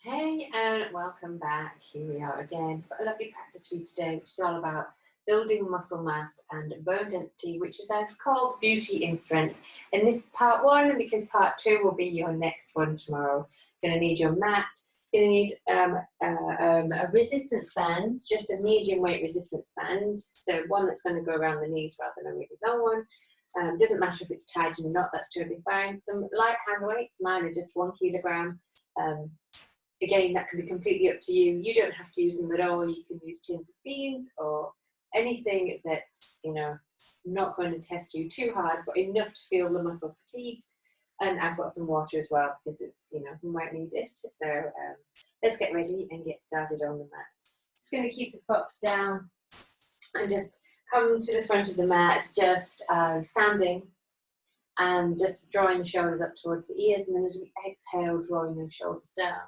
Hey, and welcome back. Here we are again. Got a lovely practice for you today, which is all about building muscle mass and bone density, which is I've called Beauty in Strength. And this is part one because part two will be your next one tomorrow. You're going to need your mat. You're going to need a resistance band, just a medium weight resistance band. So one that's going to go around the knees rather than a really long one. Doesn't matter if it's tight or not, that's totally fine. Some light hand weights, mine are just 1 kilogram. Again, that can be completely up to you. You don't have to use them at all. You can use tins of beans or anything that's, not going to test you too hard, but enough to feel the muscle fatigued. And I've got some water as well because it's, you might need it. So let's get ready and get started on the mat. Just going to keep the props down and just come to the front of the mat, just standing and just drawing the shoulders up towards the ears. And then as we exhale, drawing those shoulders down.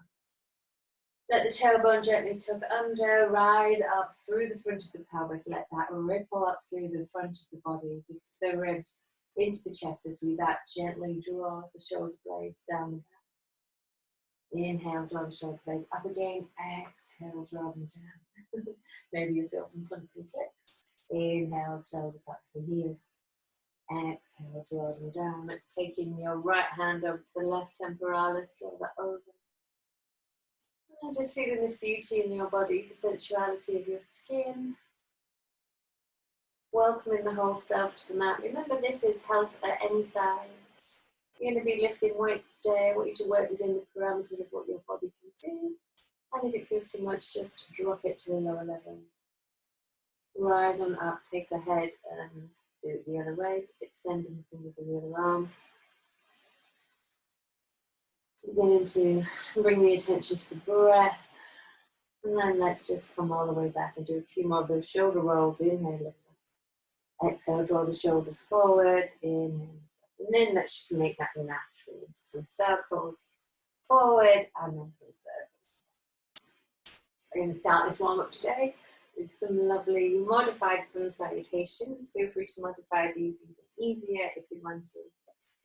Let the tailbone gently tuck under, rise up through the front of the pelvis. Let that ripple up through the front of the body, the ribs into the chest as we that gently draw the shoulder blades down the back. Inhale, draw the shoulder blades up again. Exhale, draw them down. Maybe you feel some clunks and clicks. Inhale, shoulders up to the heels. Exhale, draw them down. Let's take in your right hand over to the left temporalis. Draw that over. Just feeling this beauty in your body, the sensuality of your skin. Welcoming the whole self to the mat. Remember, this is health at any size. You're going to be lifting weights today. I want you to work within the parameters of what your body can do. And if it feels too much, just drop it to a lower level. Rise on up, take the head and do it the other way. Just extending the fingers of the other arm. Beginning to bring the attention to the breath. And then let's just come all the way back and do a few more of those shoulder rolls. Inhale, exhale, draw the shoulders forward. Inhale. And then let's just make that natural into some circles. Forward and then some circles. We're going to start this warm up today with some lovely modified sun salutations. Feel free to modify these a bit easier if you want to.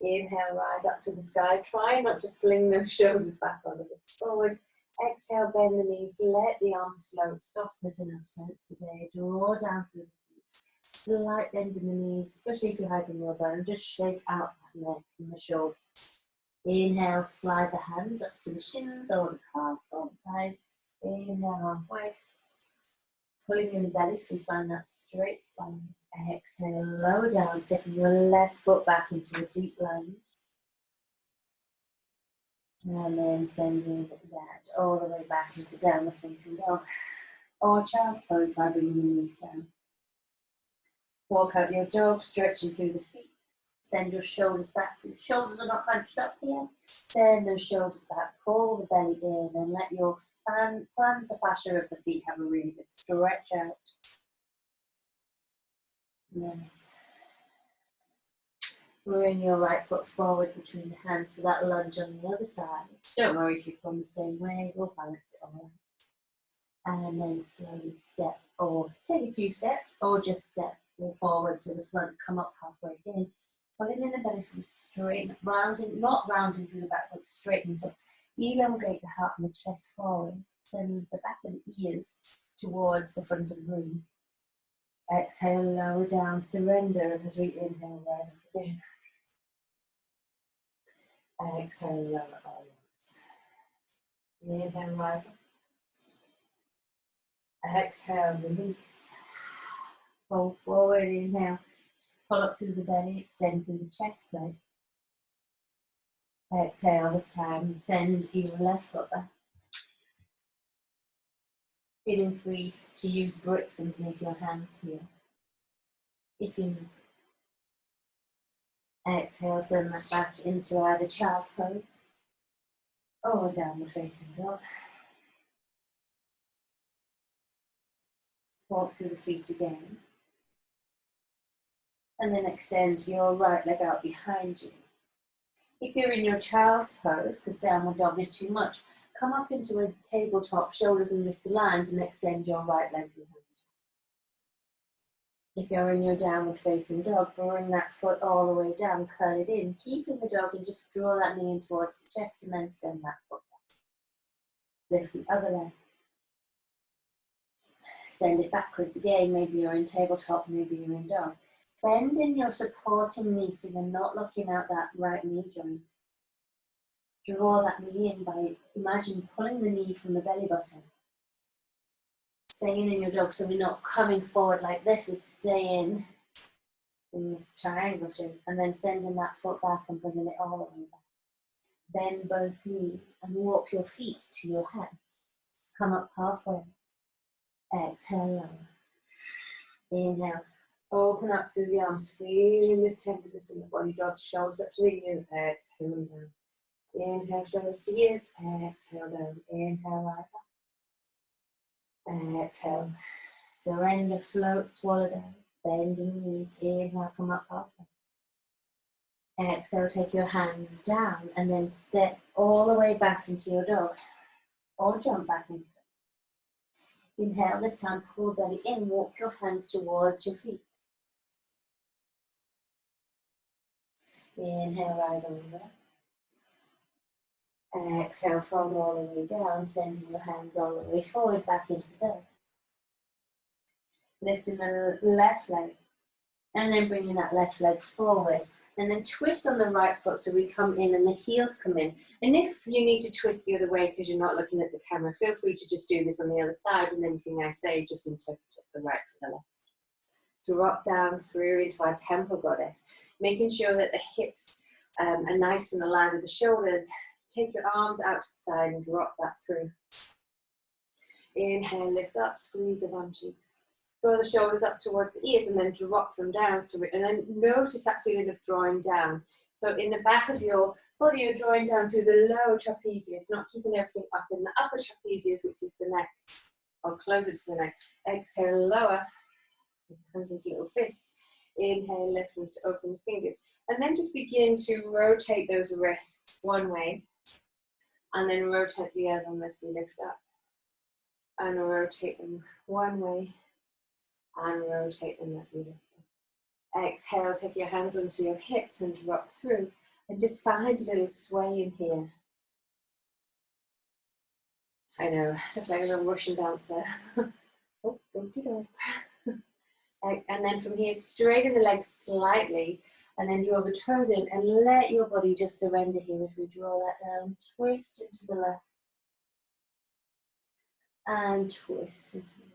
Inhale, rise up to the sky. Try not to fling those shoulders back on the hips forward. Exhale, bend the knees. Let the arms float. Softness in our strength today. Draw down through the feet. Slight bend in the knees, especially if you're hypermobile. Just shake out that neck and the shoulder. Inhale, slide the hands up to the shins or the calves or the thighs. Inhale, halfway. Pulling in the belly so we find that straight spine. Exhale, lower down, stepping your left foot back into a deep lunge. And then sending that all the way back into downward facing dog. Or child's pose by bringing the knees down. Walk out your dog, stretching through the feet. Send your shoulders back. Your shoulders are not bunched up here. Send those shoulders back. Pull the belly in and let your plantar fascia of the feet have a really good stretch out. Nice. Bring your right foot forward between the hands for that lunge on the other side. Don't worry if you've gone the same way. We'll balance it all out. And then slowly step or take a few steps or just step forward to the front. Come up halfway again. Pulling in the belly so we straighten, rounding, not rounding through the back, but straightening. So elongate the heart and the chest forward. Send the back of the ears towards the front of the room. Exhale, lower down, surrender as we inhale, rise up again. Exhale, lower all. Inhale, rise up. Exhale, release. Pull forward, inhale. Pull up through the belly, extend through the chest plate. Exhale, this time send your left foot back. Feeling free to use bricks underneath your hands here, if you need. Exhale, send that back into either child's pose or downward facing dog. Walk through the feet again. And then extend your right leg out behind you. If you're in your child's pose, because downward dog is too much, come up into a tabletop, shoulders and wrists aligned, and extend your right leg behind you. If you're in your downward facing dog, bring that foot all the way down, curl it in, keeping the dog, and just draw that knee in towards the chest and then send that foot Lift the other leg. Send it backwards again. Maybe you're in tabletop, maybe you're in dog. Bend in your supporting knee so you're not looking out that right knee joint. Draw that knee in by, imagine pulling the knee from the belly button. Staying in your dog, so we're not coming forward like this, we stay in this triangle shape, and then sending that foot back and bringing it all the way back. Bend both knees and walk your feet to your hands. Come up halfway. Exhale. Inhale. Open up through the arms, feeling this tenderness in the body. Draw the shoulders up to the ears. Exhale down. Inhale, shoulders to ears. Exhale down. Inhale, rise up. Exhale. Surrender, float, swallow down. Bending knees. Inhale, come up halfway. Exhale, take your hands down and then step all the way back into your dog. Or jump back into dog. Inhale, this time pull the belly in. Walk your hands towards your feet. Inhale, rise over. Exhale, fold all the way down, sending your hands all the way forward, back into dog. Lifting the left leg, and then bringing that left leg forward. And then twist on the right foot so we come in and the heels come in. And if you need to twist the other way because you're not looking at the camera, feel free to just do this on the other side, and anything I say, just interpret it the right for the left. Drop down through into our temple goddess, making sure that the hips are nice and aligned with the shoulders. Take your arms out to the side and drop that through. Inhale, lift up, squeeze the bum cheeks. Draw the shoulders up towards the ears and then drop them down. And then notice that feeling of drawing down. So in the back of your body, you're drawing down to the lower trapezius, not keeping everything up in the upper trapezius, which is the neck, or closer to the neck. Exhale, lower. Hands into little fists. Inhale, lift and open the fingers. And then just begin to rotate those wrists one way. And then rotate the other one as we lift up. And rotate them one way. And rotate them as we lift up. Exhale, take your hands onto your hips and drop through. And just find a little sway in here. I know, looks like a little Russian dancer. Oh, don't do that. And then from here, straighten the legs slightly, and then draw the toes in, and let your body just surrender here as we draw that down. Twist into the left, and twist into the right.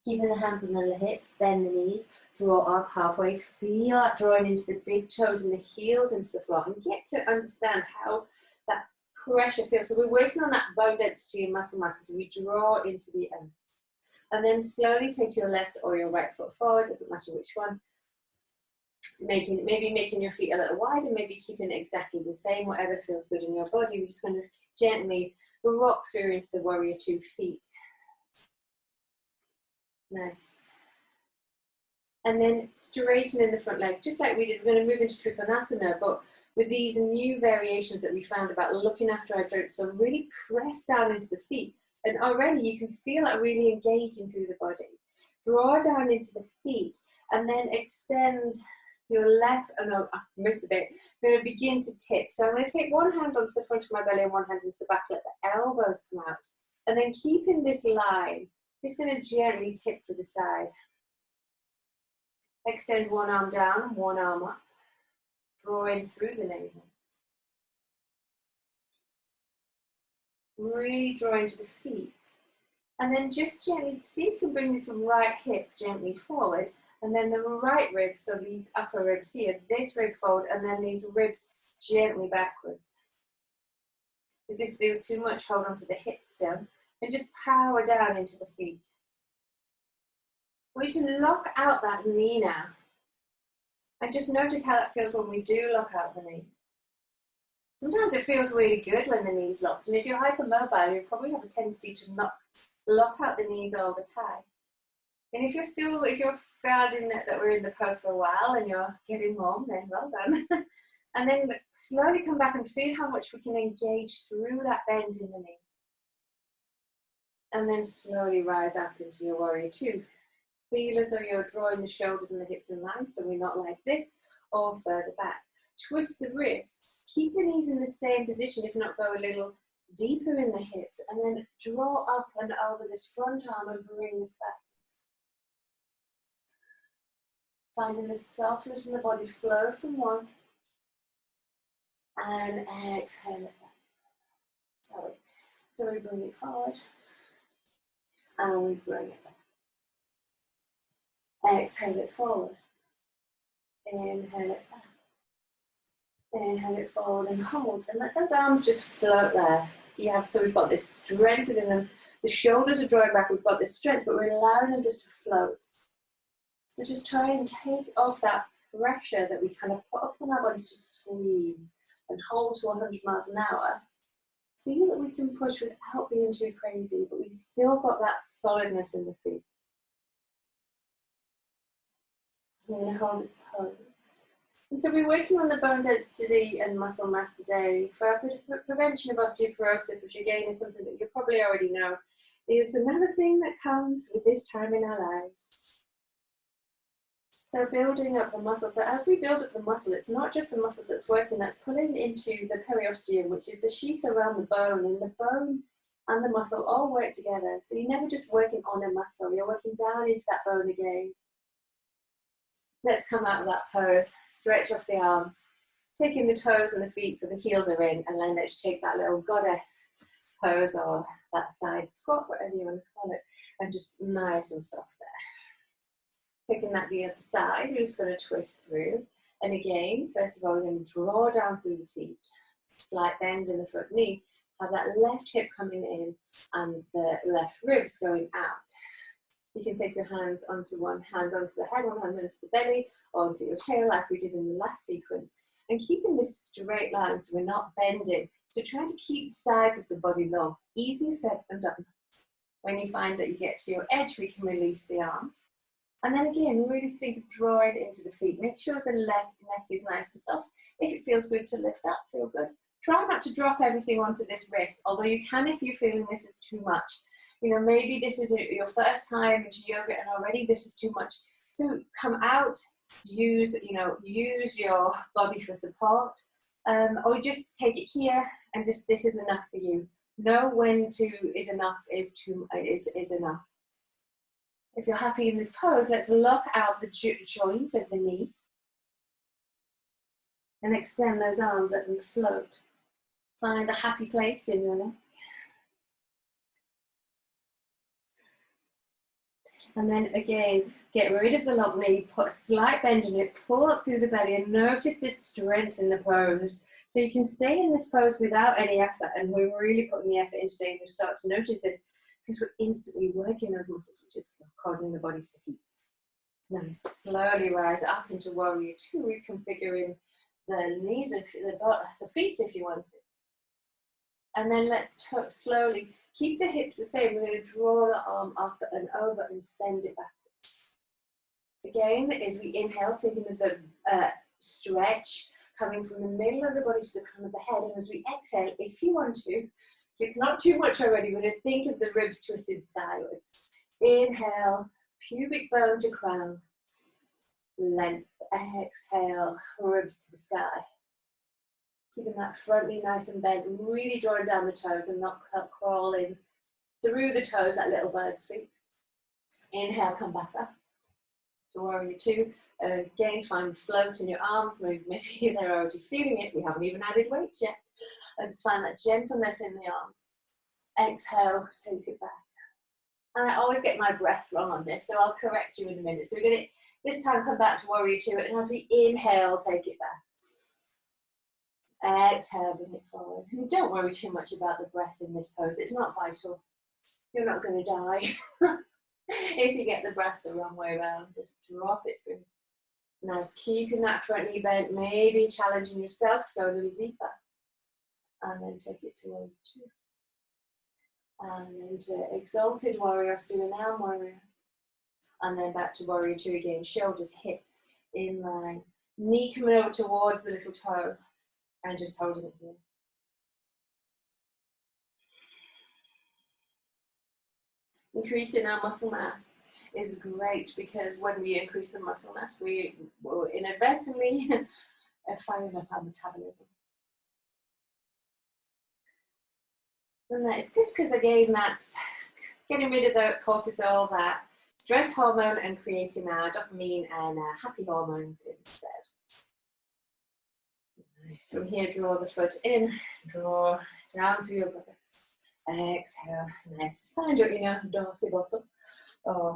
Keeping the hands on the hips, bend the knees, draw up halfway, feel that drawing into the big toes and the heels into the floor, and get to understand how that pressure feels. So we're working on that bone density and muscle mass as we draw into the end. And then slowly take your left or your right foot forward, doesn't matter which one. Maybe making your feet a little wider, maybe keeping it exactly the same, whatever feels good in your body. We're just going to gently rock through into the warrior 2 feet. Nice. And then straighten in the front leg, just like we did. We're going to move into Trikonasana, but with these new variations that we found about looking after our joints. So really press down into the feet. And already you can feel it really engaging through the body. Draw down into the feet and then extend your left, oh no, I missed a bit. I'm going to begin to tip. So I'm going to take one hand onto the front of my belly and one hand into the back, let the elbows come out. And then keeping this line, just going to gently tip to the side. Extend one arm down, one arm up. Draw in through the navel. Really draw into the feet. And then just gently, see if you can bring this right hip gently forward. And then the right ribs, so these upper ribs here, this rib forward, and then these ribs gently backwards. If this feels too much, hold on to the hips still. And just power down into the feet. We need to lock out that knee now. And just notice how that feels when we do lock out the knee. Sometimes it feels really good when the knee's locked. And if you're hypermobile, you probably have a tendency to not lock out the knees all the time. And if you're feeling that we're in the pose for a while and you're getting warm, then well done. And then slowly come back and feel how much we can engage through that bend in the knee. And then slowly rise up into your warrior 2. Feel as though you're drawing the shoulders and the hips in line, so we're not like this, or further back. Twist the wrists. Keep the knees in the same position, if not go a little deeper in the hips, and then draw up and over this front arm and bring this back. Finding the softness in the body flow from one, and exhale it back. So we bring it forward, and we bring it back. Exhale it forward. Inhale it back. Inhale it forward and hold. And let those arms just float there. Yeah, so we've got this strength within them. The shoulders are drawing back. We've got this strength, but we're allowing them just to float. So just try and take off that pressure that we kind of put up on our body to squeeze and hold to 100 miles an hour. Feel that we can push without being too crazy, but we've still got that solidness in the feet. We're going to hold this pose. And so we're working on the bone density and muscle mass today for our prevention of osteoporosis, which again is something that you probably already know, is another thing that comes with this time in our lives. So building up the muscle. So as we build up the muscle, it's not just the muscle that's working, that's pulling into the periosteum, which is the sheath around the bone, and the bone and the muscle all work together. So you're never just working on a muscle, you're working down into that bone again. Let's come out of that pose, stretch off the arms, taking the toes and the feet so the heels are in, and then let's take that little goddess pose or that side squat, whatever you want to call it, and just nice and soft there. Picking that the other side, we're just going to twist through. And again, first of all, we're going to draw down through the feet, slight bend in the front knee, have that left hip coming in and the left ribs going out. You can take your hands onto one hand onto the head, one hand onto the belly, or onto your tail like we did in the last sequence. And keeping this straight line so we're not bending. So trying to keep the sides of the body long. Easier said than done. When you find that you get to your edge, we can release the arms. And then again, really think of drawing into the feet. Make sure the neck is nice and soft. If it feels good to lift up, feel good. Try not to drop everything onto this wrist, although you can if you're feeling this is too much. You know, maybe this is your first time into yoga and already this is too much. So come out, use your body for support, or just take it here and just this is enough for you. Know when is enough is enough. If you're happy in this pose, let's lock out the joint of the knee and extend those arms, let them float. Find a happy place in your neck. And then again, get rid of the long knee, put a slight bend in it, pull up through the belly and notice this strength in the pose. So you can stay in this pose without any effort, and we're really putting the effort in today and you'll start to notice this because we're instantly working those muscles, which is causing the body to heat. Now slowly rise up into warrior two, reconfiguring the knees and the feet if you want to. And then let's slowly keep the hips the same. We're going to draw the arm up and over and send it backwards. Again, as we inhale, thinking of the stretch coming from the middle of the body to the crown of the head. And as we exhale, if you want to, if it's not too much already, we're going to think of the ribs twisted sideways. Inhale, pubic bone to crown. Length. Exhale, ribs to the sky. Keeping that front knee nice and bent, really drawing down the toes and not crawling through the toes like little bird's feet. Inhale, come back up to warrior two. Again, find float in your arms. Maybe they're already feeling it. We haven't even added weight yet. And just find that gentleness in the arms. Exhale, take it back. And I always get my breath wrong on this, so I'll correct you in a minute. So we're going to, this time, come back to warrior two. And as we inhale, take it back. Exhale, bring it forward. And don't worry too much about the breath in this pose. It's not vital. You're not going to die if you get the breath the wrong way around. Just drop it through. Nice, keeping that front knee bent, maybe challenging yourself to go a little deeper. And then take it to warrior two. And then to exalted warrior, Suriname warrior. And then back to warrior two again. Shoulders, hips in line. Knee coming over towards the little toe. And just holding it here. Increasing our muscle mass is great because when we increase the muscle mass, we will inadvertently firing up our metabolism. And that is good because again, that's getting rid of the cortisol, that stress hormone, and creating our dopamine and our happy hormones instead. Nice. So here, draw the foot in, draw down through your buttocks. Exhale. Nice. Find your inner dorsey bustle, or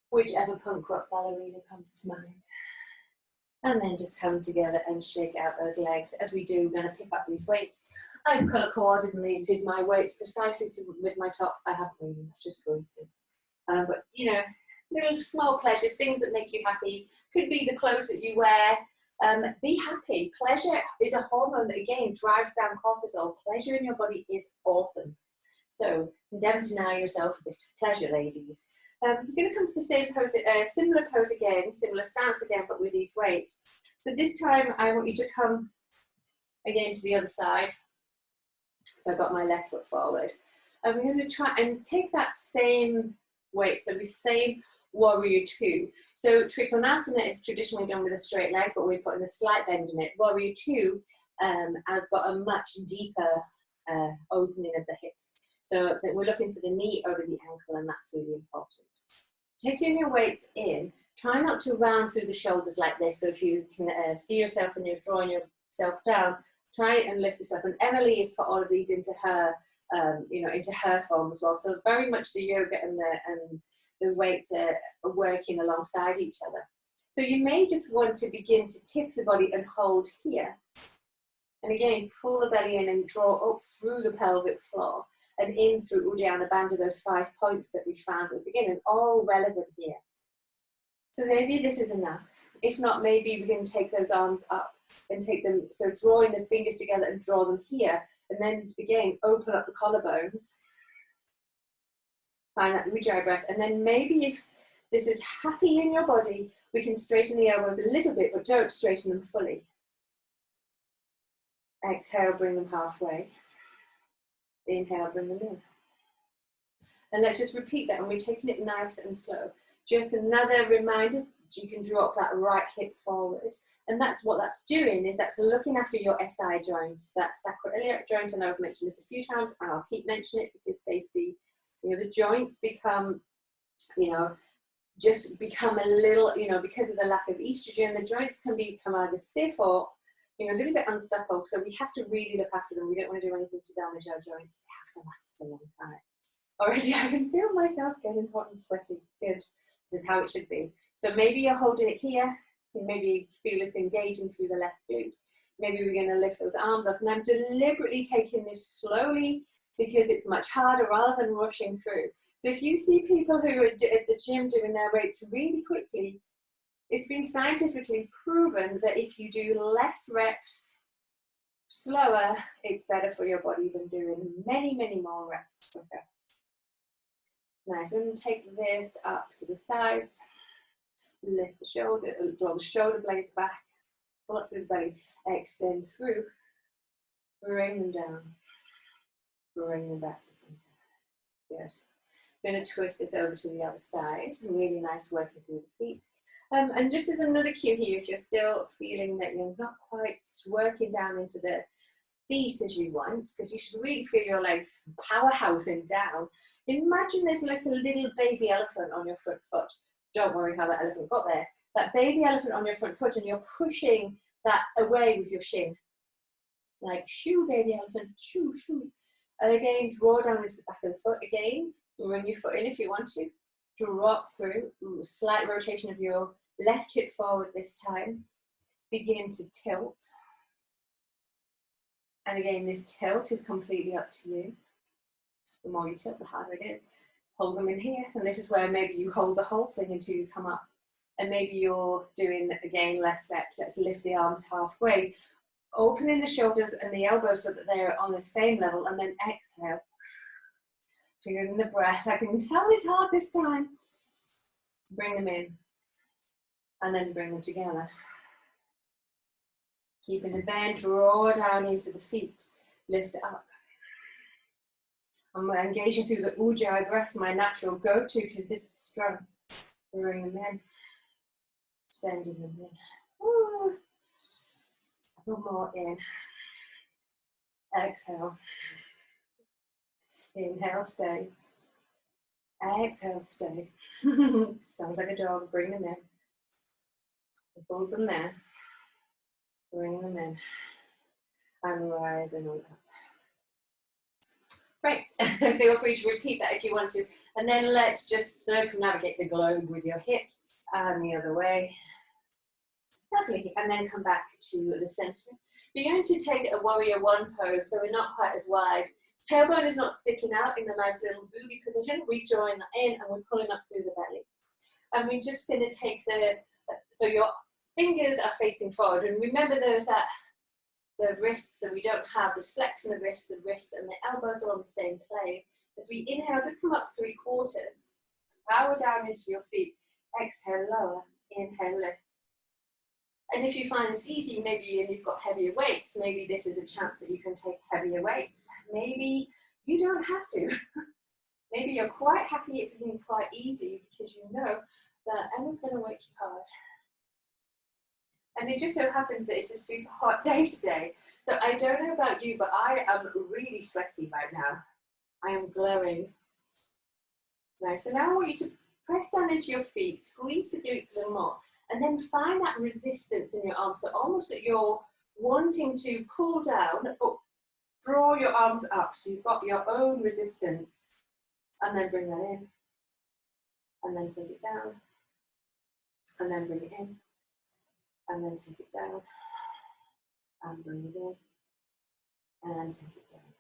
whichever punk rock ballerina comes to mind. And then just come together and shake out those legs. As we do, we're going to pick up these weights. I've colour coordinated my weights precisely with my top. I haven't really, that's just coincidence. But you know, little small pleasures, things that make you happy. Could be the clothes that you wear. Be happy. Pleasure is a hormone that again drives down cortisol. Pleasure in your body is awesome. So never deny yourself a bit of pleasure, ladies. We're going to come to the same pose, similar pose again, similar stance again, but with these weights. So this time I want you to come again to the other side. So I've got my left foot forward. And we're going to try and take that same weight, so the same warrior two. So Trikonasana is traditionally done with a straight leg, but we're putting a slight bend in it. Warrior two has got a much deeper opening of the hips. So that we're looking for the knee over the ankle, and that's really important. Taking your weights in, try not to round through the shoulders like this. So if you can see yourself and you're drawing yourself down, try and lift this up. And Emily has put all of these into her, into her form as well. So very much the yoga and the weights are working alongside each other. So you may just want to begin to tip the body and hold here. And again, pull the belly in and draw up through the pelvic floor and in through Uddiyana Bandha, those 5 points that we found at the beginning, all relevant here. So maybe this is enough. If not, maybe we can take those arms up and take them, so drawing the fingers together and draw them here. And then again, open up the collarbones. Find that Ujjayi breath. And then maybe if this is happy in your body, we can straighten the elbows a little bit, but don't straighten them fully. Exhale, bring them halfway. Inhale, bring them in. And let's just repeat that, and we're taking it nice and slow. Just another reminder, you can drop that right hip forward. And that's what that's doing, is that's looking after your SI joint, that sacroiliac joint. I know I've mentioned this a few times, and I'll keep mentioning it because safety, the joints become, just become a little, because of the lack of estrogen, the joints can become either stiff or a little bit unsupple, so we have to really look after them. We don't want to do anything to damage our joints. They have to last for a long time. Already I can feel myself getting hot and sweaty. Good. This is how it should be. So maybe you're holding it here. Maybe feel us engaging through the left glute. Maybe we're going to lift those arms up. And I'm deliberately taking this slowly because it's much harder rather than rushing through. So if you see people who are at the gym doing their weights really quickly, it's been scientifically proven that if you do less reps slower, it's better for your body than doing many, many more reps quicker. Nice. I'm going to take this up to the sides, lift the shoulder, draw the shoulder blades back, pull up through the belly, extend through, bring them down, bring them back to center. Good. I'm going to twist this over to the other side. Really nice working through the feet. And just as another cue here, if you're still feeling that you're not quite working down into the feet as you want, because you should really feel your legs powerhousing down, imagine there's like a little baby elephant on your front foot. Don't worry how that elephant got there. That baby elephant on your front foot, and you're pushing that away with your shin. Like, shoo, baby elephant, shoo, shoo. And again, draw down into the back of the foot. Again, bring your foot in if you want to. Drop through, slight rotation of your left hip forward this time. Begin to tilt. And again, this tilt is completely up to you. The more you tilt, the harder it is. Hold them in here. And this is where maybe you hold the whole thing until you come up. And maybe you're doing, again, less reps. Let's lift the arms halfway. Opening the shoulders and the elbows so that they're on the same level. And then exhale. Feeling the breath. I can tell it's hard this time. Bring them in. And then bring them together. Keeping the bend, draw down into the feet. Lift it up. I'm engaging through the Ujjayi breath, my natural go-to, because this is strong. Bring them in. Sending them in. Ooh. A little more in. Exhale. Inhale, stay. Exhale, stay. Sounds like a dog. Bring them in. Hold them there. Bring them in. And rise and on up. Great. Feel free to repeat that if you want to. And then let's just circumnavigate the globe with your hips and the other way. Lovely. And then come back to the center. We're going to take a warrior one pose, so we're not quite as wide. Tailbone is not sticking out in a nice little booty position. We're drawing that in and we're pulling up through the belly. And we're just going to take so your fingers are facing forward. And remember there's the wrists, so we don't have this flex in the wrist and the elbows are on the same plane. As we inhale, just come up 3/4. Power down into your feet. Exhale, lower. Inhale, lift. And if you find this easy, maybe you've got heavier weights, maybe this is a chance that you can take heavier weights. Maybe you don't have to. Maybe you're quite happy it being quite easy because you know that Emma's going to work you hard. And it just so happens that it's a super hot day today. So I don't know about you, but I am really sweaty right now. I am glowing. Nice. So now I want you to press down into your feet, squeeze the glutes a little more. And then find that resistance in your arms. So almost that you're wanting to pull down, but draw your arms up. So you've got your own resistance. And then bring that in. And then take it down. And then bring it in. And then take it down. And bring it in. And take it down.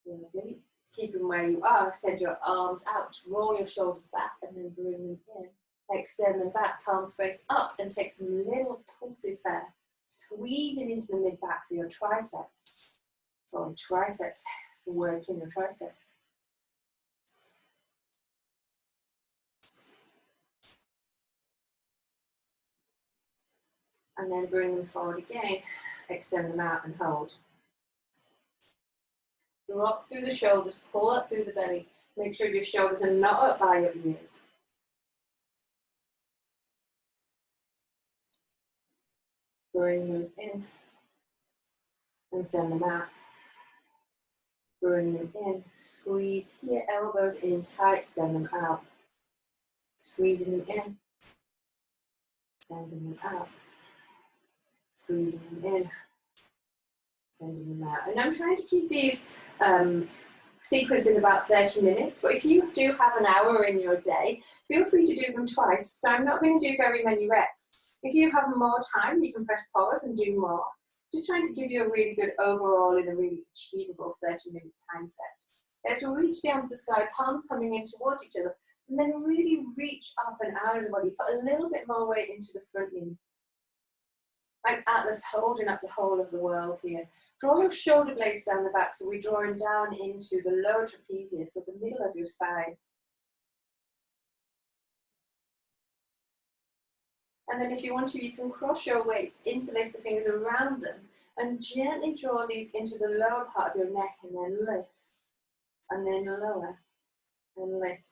Lovely. Keep them where you are. Send your arms out. Roll your shoulders back and then bring them in. Extend them back, palms face up, and take some little pulses there. Squeezing into the mid-back for your triceps. Or triceps, working your triceps. And then bring them forward again. Extend them out and hold. Drop through the shoulders, pull up through the belly. Make sure your shoulders are not up by your ears. Bring those in and send them out. Bring them in, squeeze here, elbows in tight, send them out. Squeezing them in, sending them out. Squeezing them in, sending them out. And I'm trying to keep these sequences about 30 minutes, but if you do have an hour in your day, feel free to do them twice. So I'm not going to do very many reps. If you have more time, you can press pause and do more. Just trying to give you a really good overall in a really achievable 30-minute time set. Let's reach the arms to the sky, palms coming in towards each other, and then really reach up and out of the body. Put a little bit more weight into the front knee. Like Atlas holding up the whole of the world here. Draw your shoulder blades down the back, so we're drawing down into the lower trapezius, so the middle of your spine. And then if you want to, you can cross your weights, interlace the fingers around them, and gently draw these into the lower part of your neck, and then lift, and then lower, and lift,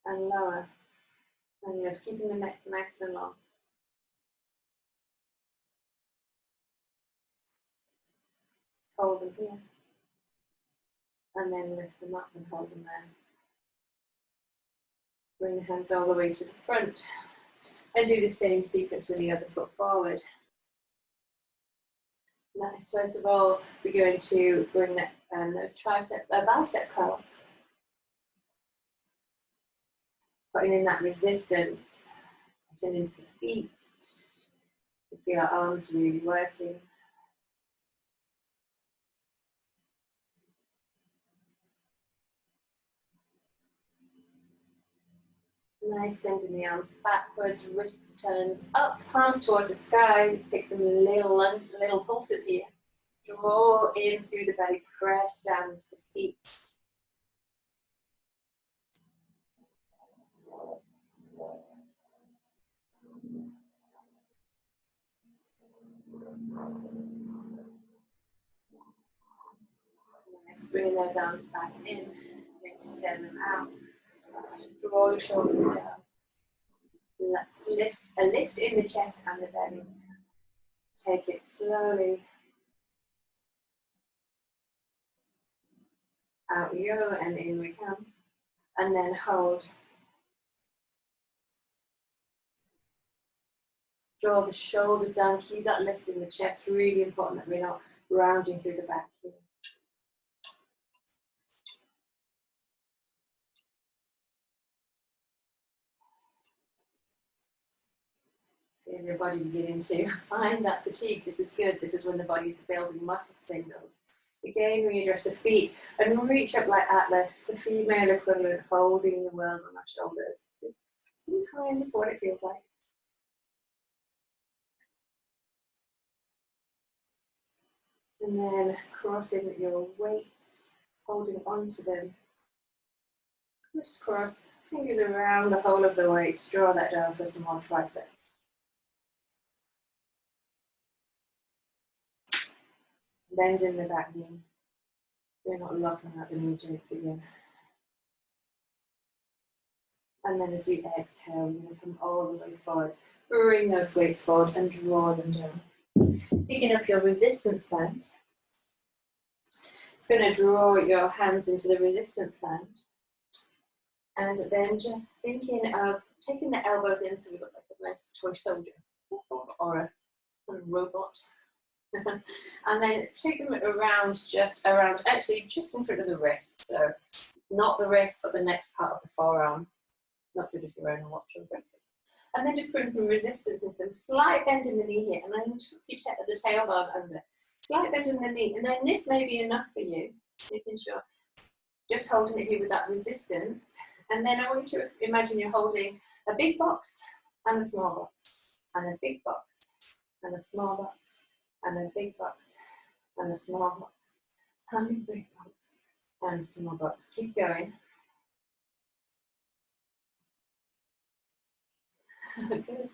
and lower, and lift, keeping the neck nice and long. Hold them here, and then lift them up and hold them there. Bring the hands all the way to the front. And do the same sequence with the other foot forward. Nice. First of all, we're going to bring that, those bicep curls. Putting in that resistance. Pressing into the feet. You feel our arms really working. Nice, sending the arms backwards, wrists turned up, palms towards the sky. Just take some little pulses here. Draw in through the belly, press down to the feet. Nice, bringing those arms back in. Going to send them out. Draw your shoulders down. Let's lift in the chest and the belly. Take it slowly. out we go, and in we come. And then hold. Draw the shoulders down, keep that lift in the chest. Really important that we're not rounding through the back here. Feel your body beginning to find that fatigue. This is good. This is when the body's building muscle spindles. Again, readdress the feet and reach up like Atlas, the female equivalent, holding the world on our shoulders. Sometimes what it feels like. And then crossing your weights, holding onto them. Crisscross, fingers around the whole of the weights. Draw that down for some more tricep. Bend in the back knee. We're not locking out the knee joints again. And then as we exhale, we're going to come all the way forward. Bring those weights forward and draw them down. Picking up your resistance band. It's going to draw your hands into the resistance band. And then just thinking of taking the elbows in so we look like a nice toy soldier or a robot. And then take them around, actually just in front of the wrist. So not the wrist, but the next part of the forearm. Not good if you're wearing a watch or aggressive. And then just bring some resistance into them. Slight bend in the knee here, and then tuck the tailbone under. Slight bend in the knee, and then this may be enough for you. Making sure, just holding it here with that resistance. And then I want you to imagine you're holding a big box and a small box, and a big box and a small box, and a big box and a small box, and a big box and a small box. Keep going. Good.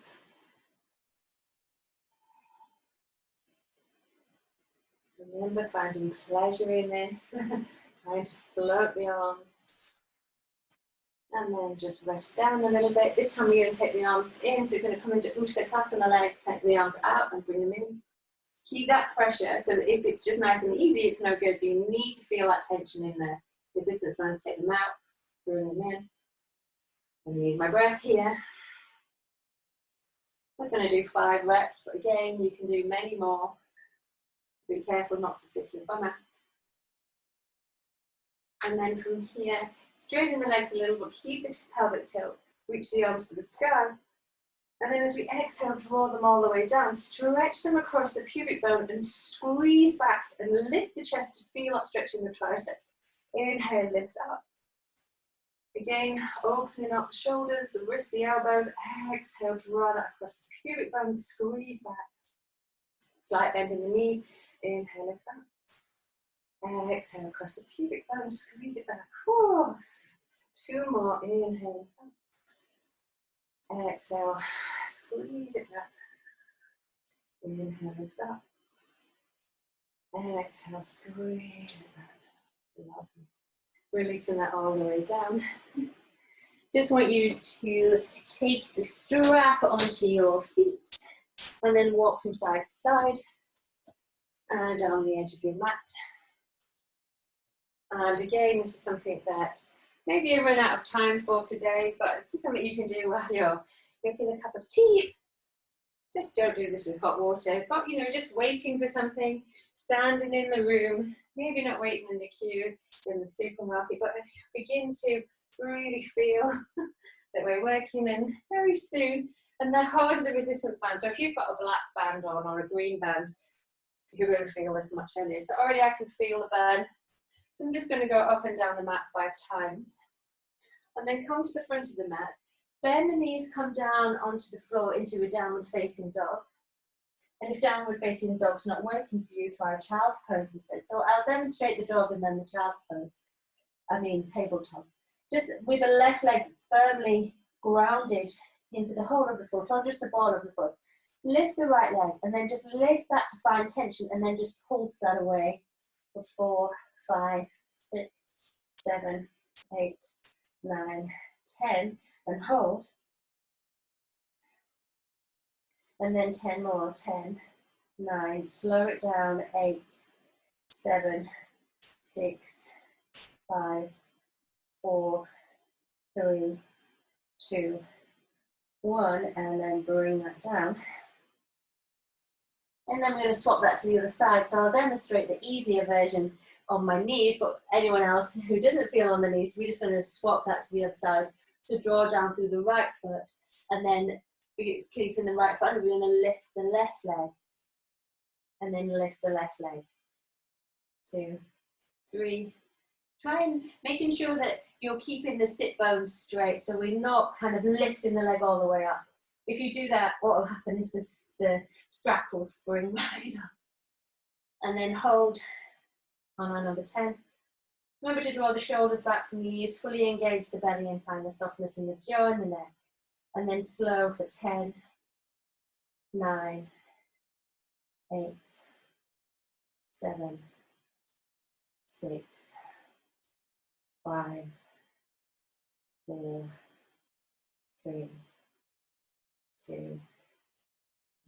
Remember finding pleasure in this, trying to float the arms. And then just rest down a little bit. This time we're going to take the arms in, so you're going to come into Utkatasana legs, take the arms out and bring them in. Keep that pressure, so that if it's just nice and easy, it's no good. So you need to feel that tension in there. Resistance lines, take them out, bring them in. I need my breath here. I was going to do 5 reps, but again, you can do many more. Be careful not to stick your bum out. And then from here, straighten the legs a little, but keep the pelvic tilt. Reach the arms to the sky. And then as we exhale, draw them all the way down. Stretch them across the pubic bone and squeeze back and lift the chest to feel that stretch in the triceps. Inhale, lift up. Again, opening up the shoulders, the wrists, the elbows. Exhale, draw that across the pubic bone, squeeze back. Slight bend in the knees. Inhale, lift up. Exhale across the pubic bone, squeeze it back. Whew. 2 more. Inhale, lift up. Exhale, squeeze it back. Inhale, lift up. Exhale, squeeze it back. Lovely. Releasing that all the way down. Just want you to take the strap onto your feet and then walk from side to side and down the edge of your mat. And again, this is something that maybe you run out of time for today, but this is something you can do while you're making a cup of tea. Just don't do this with hot water, but just waiting for something, standing in the room, maybe not waiting in the queue in the supermarket, but begin to really feel that we're working in very soon. And then hold the resistance band. So if you've got a black band on or a green band, you're going to feel this much earlier. So already I can feel the burn. So I'm just going to go up and down the mat 5 times. And then come to the front of the mat. Bend the knees, come down onto the floor into a downward facing dog. And if downward facing dog's not working for you, try a child's pose instead. So I'll demonstrate the dog and then the child's pose. Tabletop. Just with the left leg firmly grounded into the whole of the foot, or just the ball of the foot. Lift the right leg and then just lift that to find tension and then just pulse that away for 4, 5, 6, 7, 8, 9, 10, and hold. And then 10 more, 10, 9, slow it down, 8, 7, 6, 5, 4, 3, 2, 1, and then bring that down. And then we're going to swap that to the other side. So I'll demonstrate the easier version on my knees, but anyone else who doesn't feel on the knees, we're just going to swap that to the other side. So draw down through the right foot, and then keeping the right foot, and we're going to lift the left leg, and then lift the left leg. 2, 3. Try and making sure that you're keeping the sit bones straight, so we're not kind of lifting the leg all the way up. If you do that, what will happen is the strap will spring right up. And then hold on our number 10. Remember to draw the shoulders back from the ears, fully engage the belly and find the softness in the jaw and the neck. And then slow for 10, 9, 8, 7, 6, 5, 4, 3, 2,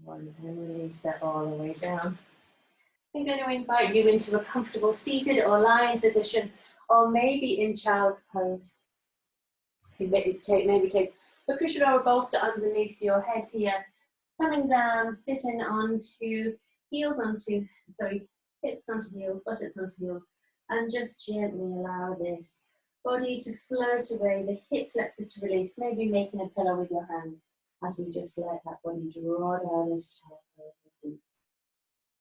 1, and release that all the way down. I'm going to invite you into a comfortable seated or lying position, or maybe in child's pose. Maybe take a cushion or a bolster underneath your head here, coming down, sitting onto hips onto heels, buttocks onto heels, and just gently allow this body to float away, the hip flexors to release, maybe making a pillow with your hands as we just let that body draw down into child pose.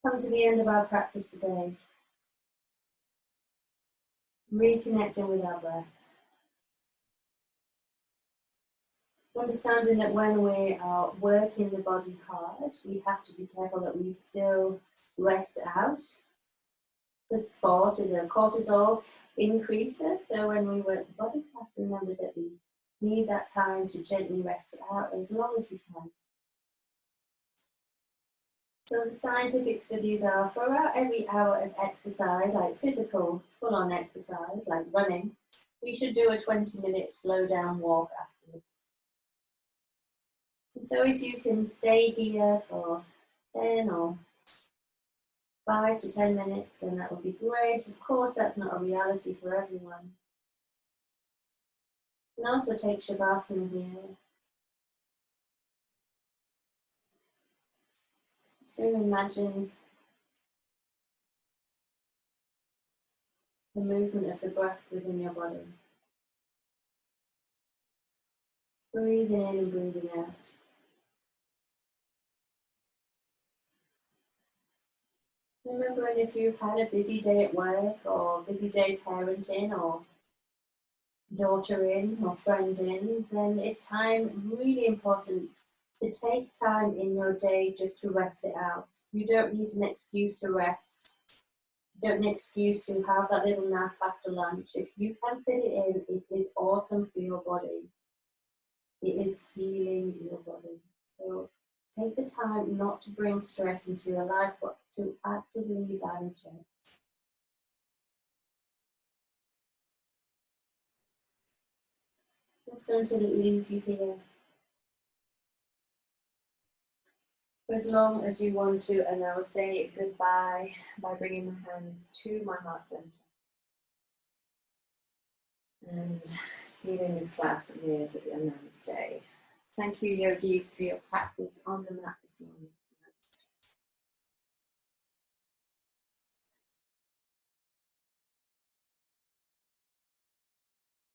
Come to the end of our practice today. Reconnecting with our breath. Understanding that when we are working the body hard, we have to be careful that we still rest out. The sport is a cortisol increaser, so when we work the body, we have to remember that we need that time to gently rest it out as long as we can. So the scientific studies are for about every hour of exercise, like physical, full-on exercise, like running, we should do a 20-minute slow-down walk afterwards. And so if you can stay here for 10 or 5 to 10 minutes, then that would be great. Of course, that's not a reality for everyone. You can also take Shavasana here. So imagine the movement of the breath within your body. Breathing in and breathing out. Remembering if you've had a busy day at work or busy day parenting or daughter in or friend in, then it's time, really important, to take time in your day just to rest it out. You don't need an excuse to rest. You don't need an excuse to have that little nap after lunch. If you can fit it in, it is awesome for your body. It is healing your body. So take the time not to bring stress into your life, but to actively manage it. I'm just going to leave you here for as long as you want to, and I will say goodbye by bringing my hands to my heart center and sealing this class with a namaste. Thank you, yogis, for your practice on the mat this morning.